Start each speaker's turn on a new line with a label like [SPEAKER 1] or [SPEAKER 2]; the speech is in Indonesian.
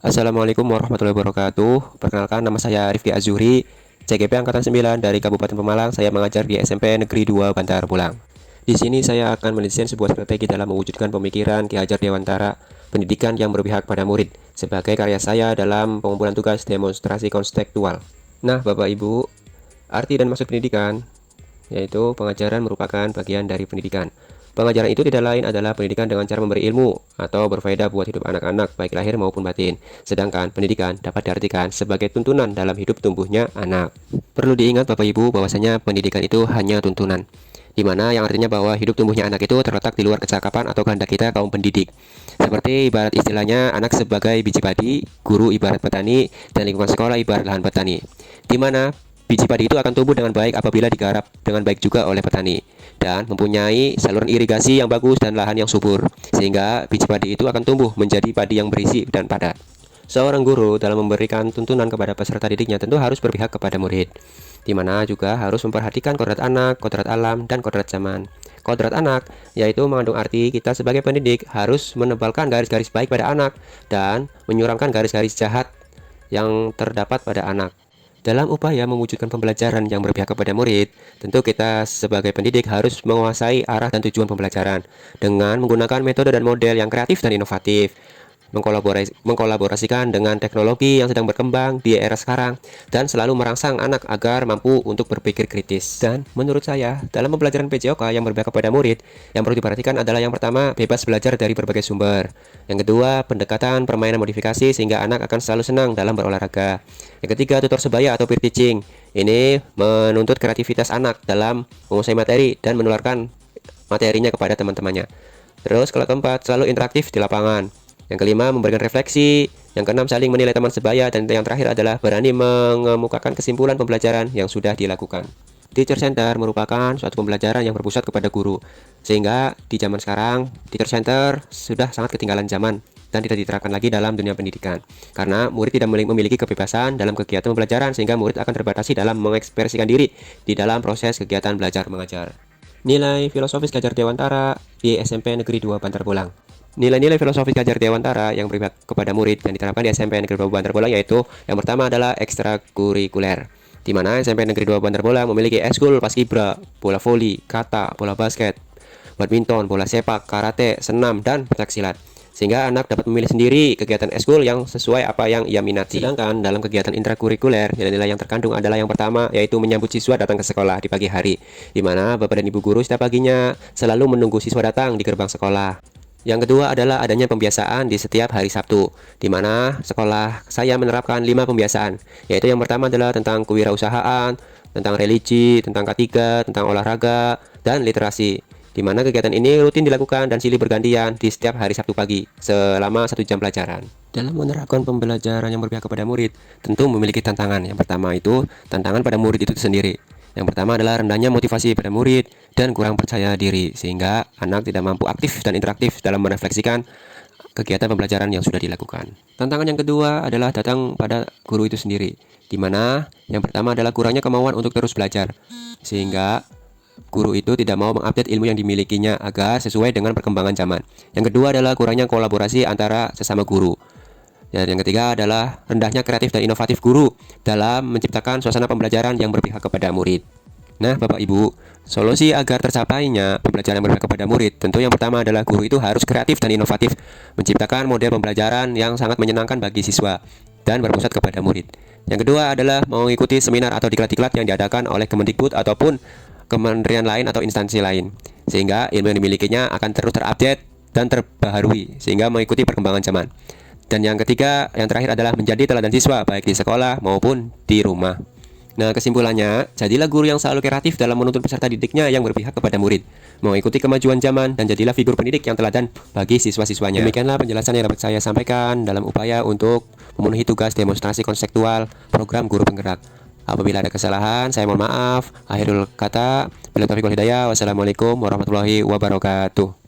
[SPEAKER 1] Assalamualaikum warahmatullahi wabarakatuh. Perkenalkan, nama saya Rifki Azuri, CGP Angkatan 9 dari Kabupaten Pemalang. Saya mengajar di SMP Negeri 2 Bantar Pulang. Di sini saya akan mendesain sebuah strategi dalam mewujudkan pemikiran Ki Hajar Dewantara, pendidikan yang berpihak pada murid, sebagai karya saya dalam pengumpulan tugas demonstrasi konstekstual. Nah, Bapak Ibu, arti dan maksud pendidikan, yaitu pengajaran merupakan bagian dari pendidikan. Pengajaran itu tidak lain adalah pendidikan dengan cara memberi ilmu atau berfaedah buat hidup anak-anak, baik lahir maupun batin. Sedangkan pendidikan dapat diartikan sebagai tuntunan dalam hidup tumbuhnya anak. Perlu diingat Bapak Ibu bahwasanya pendidikan itu hanya tuntunan, di mana yang artinya bahwa hidup tumbuhnya anak itu terletak di luar kecakapan atau kehendak kita kaum pendidik. Seperti ibarat istilahnya anak sebagai biji padi, guru ibarat petani, dan lingkungan sekolah ibarat lahan petani, di mana biji padi itu akan tumbuh dengan baik apabila digarap dengan baik juga oleh petani dan mempunyai saluran irigasi yang bagus dan lahan yang subur, sehingga biji padi itu akan tumbuh menjadi padi yang berisi dan padat. Seorang guru dalam memberikan tuntunan kepada peserta didiknya tentu harus berpihak kepada murid, di mana juga harus memperhatikan kodrat anak, kodrat alam, dan kodrat zaman. Kodrat anak yaitu mengandung arti kita sebagai pendidik harus menebalkan garis-garis baik pada anak dan menyuramkan garis-garis jahat yang terdapat pada anak. Dalam upaya mewujudkan pembelajaran yang berpihak kepada murid, tentu kita sebagai pendidik harus menguasai arah dan tujuan pembelajaran dengan menggunakan metode dan model yang kreatif dan inovatif, mengkolaborasikan dengan teknologi yang sedang berkembang di era sekarang, dan selalu merangsang anak agar mampu untuk berpikir kritis. Dan menurut saya, dalam pembelajaran PJOK yang berpihak kepada murid, yang perlu diperhatikan adalah yang pertama, bebas belajar dari berbagai sumber. Yang kedua, pendekatan permainan modifikasi sehingga anak akan selalu senang dalam berolahraga. Yang ketiga, tutor sebaya atau peer teaching. Ini menuntut kreativitas anak dalam menguasai materi dan menularkan materinya kepada teman-temannya. Terus kalau keempat, selalu interaktif di lapangan. Yang kelima, memberikan refleksi. Yang keenam, saling menilai teman sebaya. Dan yang terakhir adalah berani mengemukakan kesimpulan pembelajaran yang sudah dilakukan. Teacher Center merupakan suatu pembelajaran yang berpusat kepada guru. Sehingga di zaman sekarang, Teacher Center sudah sangat ketinggalan zaman dan tidak diterapkan lagi dalam dunia pendidikan. Karena murid tidak memiliki kebebasan dalam kegiatan pembelajaran, sehingga murid akan terbatasi dalam mengekspresikan diri di dalam proses kegiatan belajar mengajar. Nilai filosofis Ki Hajar Dewantara di SMP Negeri 2 Bantar Pulang. Nilai-nilai filosofis Ki Hajar Dewantara yang berpihak kepada murid yang diterapkan di SMP Negeri 2 Bantar Pulang yaitu yang pertama adalah ekstrakurikuler, di mana SMP Negeri 2 Bantar Pulang memiliki ekskul paskibra, bola voli, kata, bola basket, badminton, bola sepak, karate, senam, dan pencaksilat. Sehingga anak dapat memilih sendiri kegiatan ekskul yang sesuai apa yang ia minati. Sedangkan dalam kegiatan intrakurikuler, nilai-nilai yang terkandung adalah yang pertama yaitu menyambut siswa datang ke sekolah di pagi hari, di mana Bapak dan Ibu guru setiap paginya selalu menunggu siswa datang di gerbang sekolah. Yang kedua adalah adanya pembiasaan di setiap hari Sabtu, di mana sekolah saya menerapkan 5 pembiasaan, yaitu yang pertama adalah tentang kewirausahaan, tentang religi, tentang K3, tentang olahraga, dan literasi, di mana kegiatan ini rutin dilakukan dan silih bergantian di setiap hari Sabtu pagi, selama 1 jam pelajaran. Dalam menerapkan pembelajaran yang berpihak kepada murid, tentu memiliki tantangan. Yang pertama itu, tantangan pada murid itu sendiri. Yang pertama adalah rendahnya motivasi pada murid dan kurang percaya diri, sehingga anak tidak mampu aktif dan interaktif dalam merefleksikan kegiatan pembelajaran yang sudah dilakukan. Tantangan yang kedua adalah datang pada guru itu sendiri, di mana yang pertama adalah kurangnya kemauan untuk terus belajar, sehingga guru itu tidak mau mengupdate ilmu yang dimilikinya agar sesuai dengan perkembangan zaman. Yang kedua adalah kurangnya kolaborasi antara sesama guru. Dan yang ketiga adalah rendahnya kreatif dan inovatif guru dalam menciptakan suasana pembelajaran yang berpihak kepada murid. Nah, Bapak Ibu, solusi agar tercapainya pembelajaran yang berpihak kepada murid, tentu yang pertama adalah guru itu harus kreatif dan inovatif, menciptakan model pembelajaran yang sangat menyenangkan bagi siswa dan berpusat kepada murid. Yang kedua adalah mengikuti seminar atau diklat-diklat yang diadakan oleh Kemendikbud ataupun kementerian lain atau instansi lain, sehingga ilmu yang dimilikinya akan terus terupdate dan terbaharui sehingga mengikuti perkembangan zaman. Dan yang ketiga, yang terakhir adalah menjadi teladan siswa baik di sekolah maupun di rumah. Nah, kesimpulannya, jadilah guru yang selalu kreatif dalam menuntun peserta didiknya yang berpihak kepada murid, mengikuti kemajuan zaman, dan jadilah figur pendidik yang teladan bagi siswa-siswanya. Demikianlah penjelasan yang dapat saya sampaikan dalam upaya untuk memenuhi tugas demonstrasi konseptual program guru penggerak. Apabila ada kesalahan, saya mohon maaf. Akhirul kata, billahi taufiq wal hidayah. Wassalamualaikum warahmatullahi wabarakatuh.